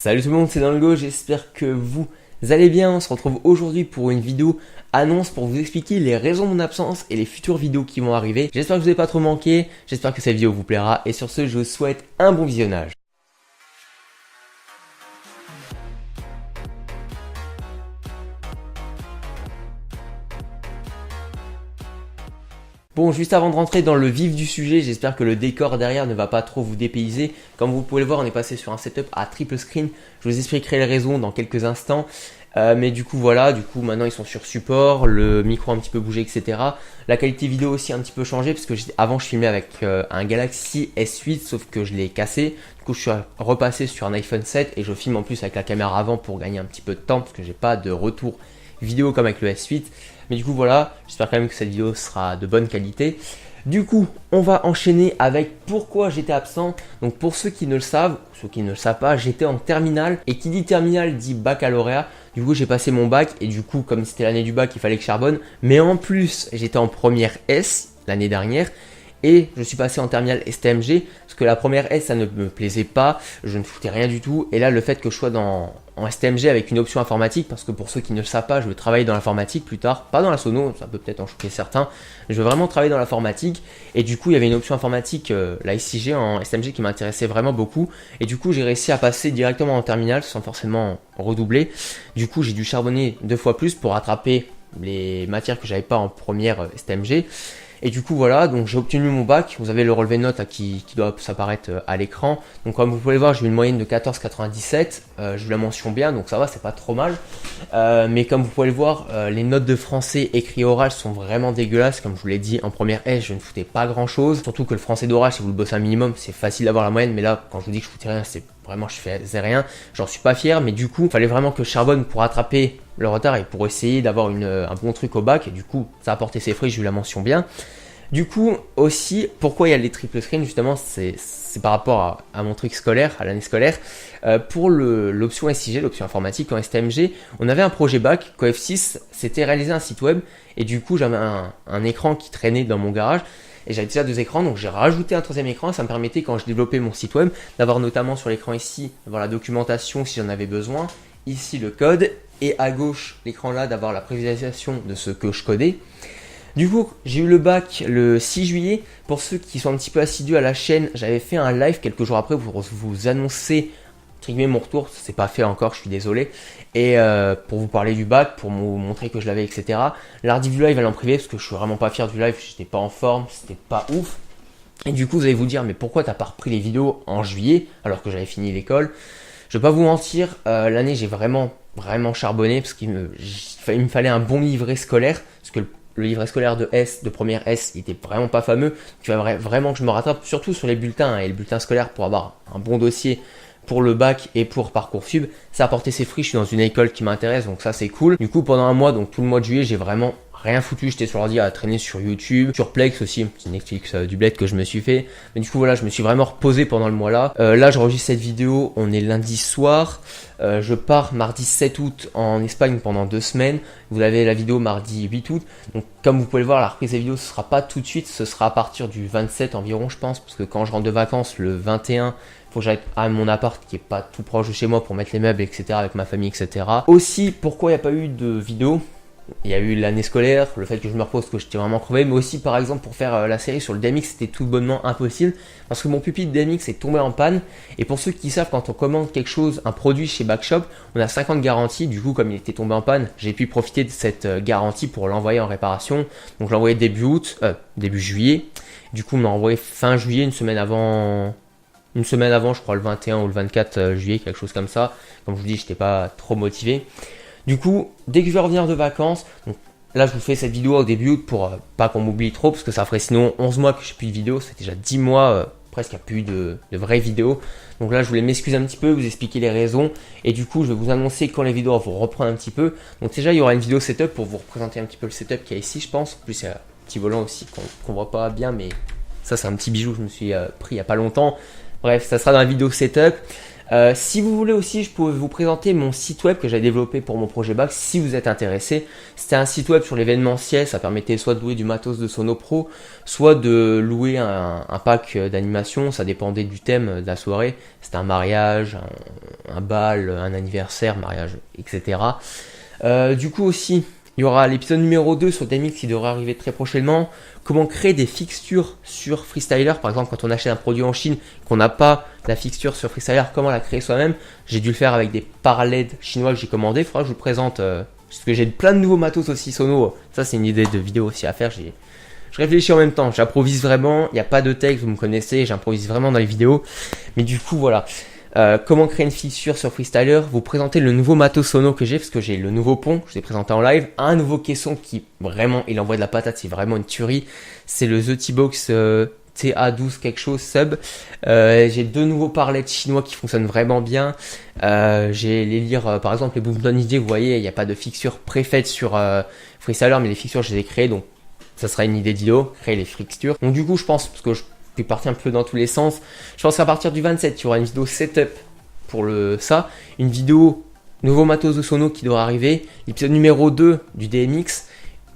Salut tout le monde, c'est Dango, j'espère que vous allez bien. On se retrouve aujourd'hui pour une vidéo annonce pour vous expliquer les raisons de mon absence et les futures vidéos qui vont arriver. J'espère que vous n'avez pas trop manqué, j'espère que cette vidéo vous plaira et sur ce, je vous souhaite un bon visionnage. Bon, juste avant de rentrer dans le vif du sujet, j'espère que le décor derrière ne va pas trop vous dépayser. Comme vous pouvez le voir, on est passé sur un setup à triple screen. Je vous expliquerai les raisons dans quelques instants. Mais du coup, voilà, maintenant ils sont sur support, le micro a un petit peu bougé, etc. La qualité vidéo aussi a un petit peu changé parce que avant je filmais avec un Galaxy S8, sauf que je l'ai cassé. Du coup, je suis repassé sur un iPhone 7 et je filme en plus avec la caméra avant pour gagner un petit peu de temps parce que j'ai pas de retour vidéo comme avec le S8. Mais du coup voilà, j'espère quand même que cette vidéo sera de bonne qualité. Du coup, on va enchaîner avec pourquoi j'étais absent. Donc pour ceux qui ne le savent, ceux qui ne le savent pas, j'étais en terminale. Et qui dit terminale dit baccalauréat. Du coup, j'ai passé mon bac et du coup, comme c'était l'année du bac, il fallait que je charbonne. Mais en plus, j'étais en première S l'année dernière. Et je suis passé en terminale STMG, parce que la première S, ça ne me plaisait pas, je ne foutais rien du tout. Et là, le fait que je sois en STMG avec une option informatique, parce que pour ceux qui ne le savent pas, je veux travailler dans l'informatique plus tard, pas dans la sono, ça peut peut-être en choquer certains, je veux vraiment travailler dans l'informatique. Et du coup, il y avait une option informatique, la SIG en STMG, qui m'intéressait vraiment beaucoup. Et du coup, j'ai réussi à passer directement en terminale, sans forcément redoubler. Du coup, j'ai dû charbonner 2 fois plus pour rattraper les matières que j'avais pas en première STMG. Et du coup voilà, donc j'ai obtenu mon bac, vous avez le relevé de notes là, qui doit s'apparaître à l'écran. Donc comme vous pouvez le voir, j'ai eu une moyenne de 14,97, j'ai eu la mention bien, donc ça va, c'est pas trop mal. Mais comme vous pouvez le voir, les notes de français écrit oral sont vraiment dégueulasses. Comme je vous l'ai dit, en première S, je ne foutais pas grand chose. Surtout que le français d'oral, si vous le bossez un minimum, c'est facile d'avoir la moyenne. Mais là, quand je vous dis que je foutais rien, c'est vraiment, je faisais rien. J'en suis pas fier, mais du coup, il fallait vraiment que je charbonne pour rattraper le retard et pour essayer d'avoir un bon truc au bac. Et du coup, ça a porté ses fruits, j'ai eu la mention bien. Du coup, aussi, pourquoi il y a les triple screens, justement, c'est par rapport à mon truc scolaire, à l'année scolaire. Pour l'option SIG, l'option informatique en STMG, on avait un projet bac, COF6, c'était réaliser un site web, et du coup, j'avais un écran qui traînait dans mon garage, et j'avais déjà 2 écrans, donc j'ai rajouté un 3e écran, ça me permettait, quand je développais mon site web, d'avoir notamment sur l'écran ici, d'avoir la documentation si j'en avais besoin, ici le code, et à gauche, l'écran là, d'avoir la prévisualisation de ce que je codais. Du coup, j'ai eu le bac le 6 juillet. Pour ceux qui sont un petit peu assidus à la chaîne, j'avais fait un live quelques jours après pour vous annoncer mon retour. C'est pas fait encore, je suis désolé. Et pour vous parler du bac, pour vous montrer que je l'avais, etc. L'ardi du live, elle est en privé parce que je suis vraiment pas fier du live. J'étais pas en forme, c'était pas ouf. Et du coup, vous allez vous dire, mais pourquoi t'as pas repris les vidéos en juillet alors que j'avais fini l'école? Je vais pas vous mentir, l'année j'ai vraiment charbonné parce qu'il me fallait un bon livret scolaire parce que le livret scolaire de première S, il était vraiment pas fameux. Tu vas vraiment que je me rattrape, surtout sur les bulletins et le bulletin scolaire pour avoir un bon dossier pour le bac et pour Parcoursup. Ça a porté ses fruits, je suis dans une école qui m'intéresse, donc ça c'est cool. Du coup, pendant un mois, donc tout le mois de juillet, j'ai vraiment rien foutu. J'étais sur l'ordi à traîner sur YouTube, sur Plex aussi, petit Netflix du bled que je me suis fait. Mais du coup, voilà, je me suis vraiment reposé pendant le mois là. Là, j'enregistre cette vidéo, on est lundi soir. Je pars mardi 7 août en Espagne pendant 2 semaines. Vous avez la vidéo mardi 8 août. Donc, comme vous pouvez le voir, la reprise des vidéos, ce sera pas tout de suite. Ce sera à partir du 27 environ, je pense. Parce que quand je rentre de vacances, le 21, il faut que j'aille à mon appart qui est pas tout proche de chez moi pour mettre les meubles, etc. avec ma famille, etc. Aussi, pourquoi il n'y a pas eu de vidéo? Il y a eu l'année scolaire, le fait que je me repose, que j'étais vraiment crevé, mais aussi par exemple pour faire la série sur le DMX, c'était tout bonnement impossible parce que mon pupitre DMX est tombé en panne. Et pour ceux qui savent, quand on commande quelque chose, un produit chez Backshop, on a 5 ans de garantie. Du coup, comme il était tombé en panne, j'ai pu profiter de cette garantie pour l'envoyer en réparation. Donc je l'ai envoyé début juillet. Du coup, on m'a envoyé fin juillet, une semaine avant, je crois le 21 ou le 24 juillet, quelque chose comme ça. Comme je vous dis, j'étais pas trop motivé. Du coup, dès que je vais revenir de vacances, donc là je vous fais cette vidéo au début août pour pas qu'on m'oublie trop, parce que ça ferait sinon 11 mois que je n'ai plus de vidéo, c'est déjà 10 mois presque qu'il n'y a plus de vraies vidéos. Donc là je voulais m'excuser un petit peu, vous expliquer les raisons, et du coup je vais vous annoncer quand les vidéos vont reprendre un petit peu. Donc déjà il y aura une vidéo setup pour vous représenter un petit peu le setup qu'il y a ici, je pense. En plus il y a un petit volant aussi qu'on voit pas bien, mais ça c'est un petit bijou que je me suis pris il n'y a pas longtemps. Bref, ça sera dans la vidéo setup. Si vous voulez aussi, je peux vous présenter mon site web que j'ai développé pour mon projet bac si vous êtes intéressé. C'était un site web sur l'événementiel, ça permettait soit de louer du matos de Sono Pro, soit de louer un pack d'animation, ça dépendait du thème de la soirée. C'était un mariage, un bal, un anniversaire, mariage, etc. Du coup aussi, il y aura l'épisode numéro 2 sur DMX qui devrait arriver très prochainement. Comment créer des fixtures sur Freestyler. Par exemple, quand on achète un produit en Chine, qu'on n'a pas la fixture sur Freestyler, comment la créer soi-même. J'ai dû le faire avec des parallèles chinois que j'ai commandés. Il faudra que je vous le présente. Parce que j'ai plein de nouveaux matos aussi Sono. Ça, c'est une idée de vidéo aussi à faire. Je réfléchis en même temps. J'improvise vraiment. Il n'y a pas de texte, vous me connaissez. J'improvise vraiment dans les vidéos. Mais du coup, voilà. Comment créer une fixture sur Freestyler, vous présenter le nouveau matos Sono que j'ai, parce que j'ai le nouveau pont, je l'ai présenté en live, un nouveau caisson qui vraiment, il envoie de la patate, c'est vraiment une tuerie, c'est le The T-Box TA12 quelque chose sub. J'ai 2 nouveaux parlets chinois qui fonctionnent vraiment bien. J'ai les lire, par exemple les Boomton ID, vous voyez, il n'y a pas de fixture préfaite sur Freestyler, mais les fixtures je les ai créées, donc ça sera une idée d'idée, créer les fixtures. Donc du coup je pense, parce que je suis parti un peu dans tous les sens. Je pense qu'à partir du 27, il y aura une vidéo setup pour ça. Une vidéo nouveau matos de Sono qui devra arriver. L'épisode numéro 2 du DMX.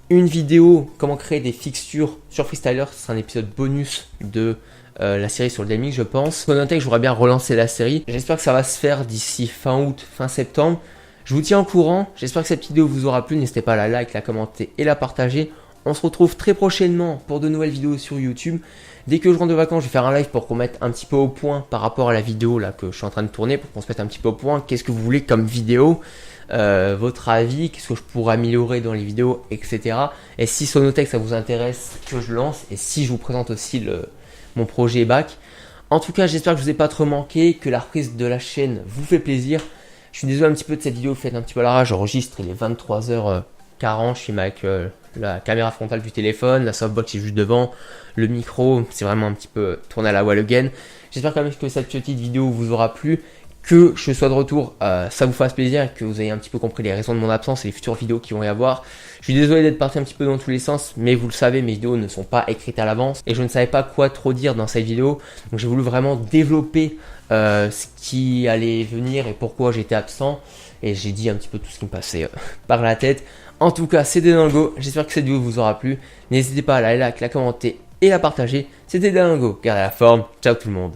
Une vidéo comment créer des fixtures sur Freestyler. Ce sera un épisode bonus de la série sur le DMX, je pense. Faut noter que je voudrais bien relancer la série. J'espère que ça va se faire d'ici fin août, fin septembre. Je vous tiens au courant. J'espère que cette vidéo vous aura plu. N'hésitez pas à la like, la commenter et la partager. On se retrouve très prochainement pour de nouvelles vidéos sur YouTube. Dès que je rentre de vacances, je vais faire un live pour qu'on mette un petit peu au point par rapport à la vidéo là que je suis en train de tourner, pour qu'on se mette un petit peu au point. Qu'est-ce que vous voulez comme vidéo, votre avis, qu'est-ce que je pourrais améliorer dans les vidéos, etc. Et si Sonotech ça vous intéresse, que je lance, et si je vous présente aussi mon projet bac. En tout cas, j'espère que je vous ai pas trop manqué, que la reprise de la chaîne vous fait plaisir. Je suis désolé un petit peu de cette vidéo faite un petit peu à l'arrache. J'enregistre, il est 23h40, je suis avec la caméra frontale du téléphone, la softbox est juste devant, le micro, c'est vraiment un petit peu tourné à la wall again. J'espère quand même que cette petite vidéo vous aura plu, que je sois de retour, ça vous fasse plaisir, que vous ayez un petit peu compris les raisons de mon absence et les futures vidéos qui vont y avoir. Je suis désolé d'être parti un petit peu dans tous les sens, mais vous le savez, mes vidéos ne sont pas écrites à l'avance et je ne savais pas quoi trop dire dans cette vidéo. Donc j'ai voulu vraiment développer ce qui allait venir et pourquoi j'étais absent. Et j'ai dit un petit peu tout ce qui me passait par la tête. En tout cas, c'était Dingo. J'espère que cette vidéo vous aura plu. N'hésitez pas à la like, la commenter et la partager. C'était Dingo. Gardez la forme. Ciao tout le monde.